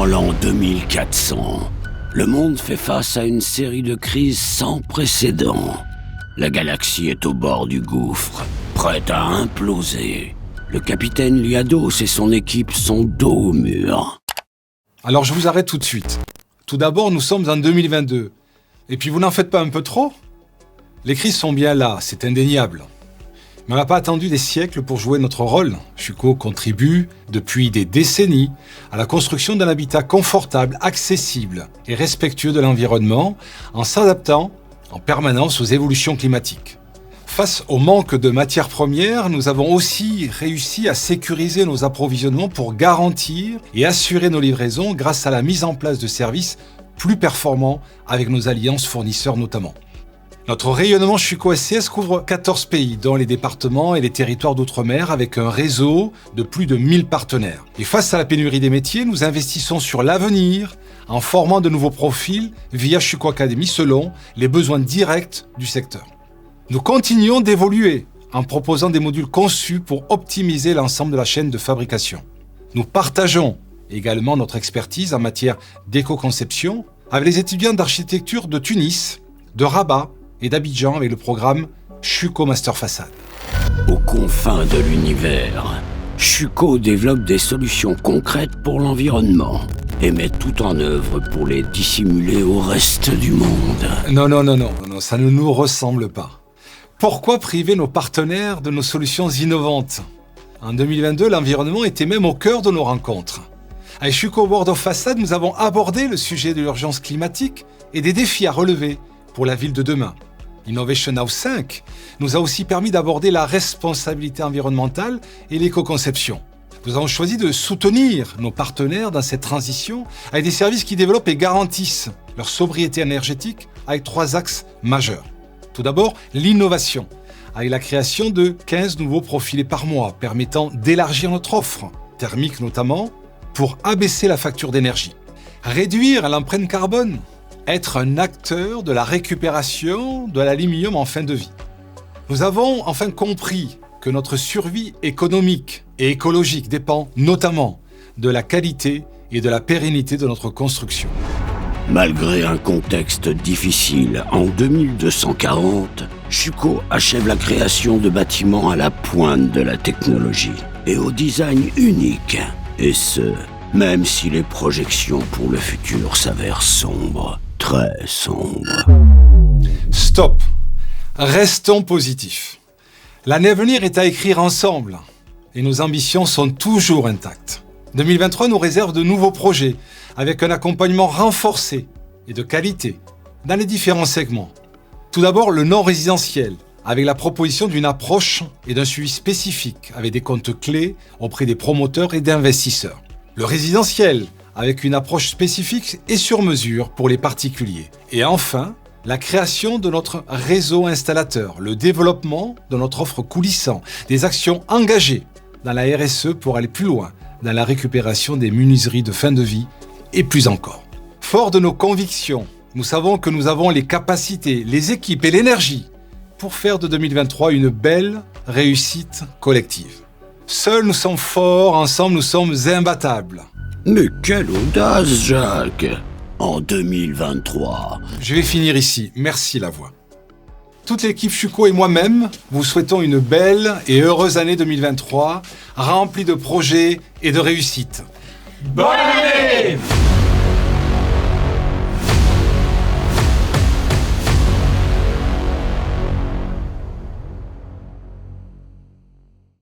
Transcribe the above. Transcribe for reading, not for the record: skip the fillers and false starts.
l'an 2400, le monde fait face à une série de crises sans précédent. La galaxie est au bord du gouffre, prête à imploser. Le capitaine Liados et son équipe sont dos au mur. Alors je vous arrête tout de suite. Tout d'abord, nous sommes en 2022. Et puis vous n'en faites pas un peu trop ? Les crises sont bien là, c'est indéniable. Mais on n'a pas attendu des siècles pour jouer notre rôle. Chuco contribue, depuis des décennies, à la construction d'un habitat confortable, accessible et respectueux de l'environnement, en s'adaptant en permanence aux évolutions climatiques. Face au manque de matières premières, nous avons aussi réussi à sécuriser nos approvisionnements pour garantir et assurer nos livraisons grâce à la mise en place de services plus performants avec nos alliances fournisseurs notamment. Notre rayonnement Chuco SCS couvre 14 pays, dont les départements et les territoires d'outre-mer, avec un réseau de plus de 1000 partenaires. Et face à la pénurie des métiers, nous investissons sur l'avenir en formant de nouveaux profils via Chuco Academy selon les besoins directs du secteur. Nous continuons d'évoluer en proposant des modules conçus pour optimiser l'ensemble de la chaîne de fabrication. Nous partageons également notre expertise en matière d'éco-conception avec les étudiants d'architecture de Tunis, de Rabat et d'Abidjan avec le programme Chuco Master Façade. Aux confins de l'univers, Chuco développe des solutions concrètes pour l'environnement et met tout en œuvre pour les dissimuler au reste du monde. Non, ça ne nous ressemble pas. Pourquoi priver nos partenaires de nos solutions innovantes ? En 2022, l'environnement était même au cœur de nos rencontres. Avec Chuco World of Façade, nous avons abordé le sujet de l'urgence climatique et des défis à relever pour la ville de demain. Innovation House 5 nous a aussi permis d'aborder la responsabilité environnementale et l'éco-conception. Nous avons choisi de soutenir nos partenaires dans cette transition avec des services qui développent et garantissent leur sobriété énergétique avec 3 axes majeurs. Tout d'abord, l'innovation, avec la création de 15 nouveaux profilés par mois, permettant d'élargir notre offre, thermique notamment, pour abaisser la facture d'énergie. Réduire l'empreinte carbone, être un acteur de la récupération de l'aluminium en fin de vie. Nous avons enfin compris que notre survie économique et écologique dépend notamment de la qualité et de la pérennité de notre construction. Malgré un contexte difficile, en 2240, Chuco achève la création de bâtiments à la pointe de la technologie et au design unique. Et ce, même si les projections pour le futur s'avèrent sombres. Très sombre. Stop. Restons positifs. L'année à venir est à écrire ensemble et nos ambitions sont toujours intactes. 2023 nous réserve de nouveaux projets avec un accompagnement renforcé et de qualité dans les différents segments. Tout d'abord, le non-résidentiel avec la proposition d'une approche et d'un suivi spécifique avec des comptes clés auprès des promoteurs et d'investisseurs. Le résidentiel avec une approche spécifique et sur mesure pour les particuliers. Et enfin, la création de notre réseau installateur, le développement de notre offre coulissant, des actions engagées dans la RSE pour aller plus loin dans la récupération des menuiseries de fin de vie et plus encore. Fort de nos convictions, nous savons que nous avons les capacités, les équipes et l'énergie pour faire de 2023 une belle réussite collective. Seuls nous sommes forts, ensemble nous sommes imbattables. Mais quelle audace, Jacques! En 2023. Je vais finir ici. Merci la voix. Toute l'équipe Chuco et moi-même vous souhaitons une belle et heureuse année 2023, remplie de projets et de réussites. Bonne année!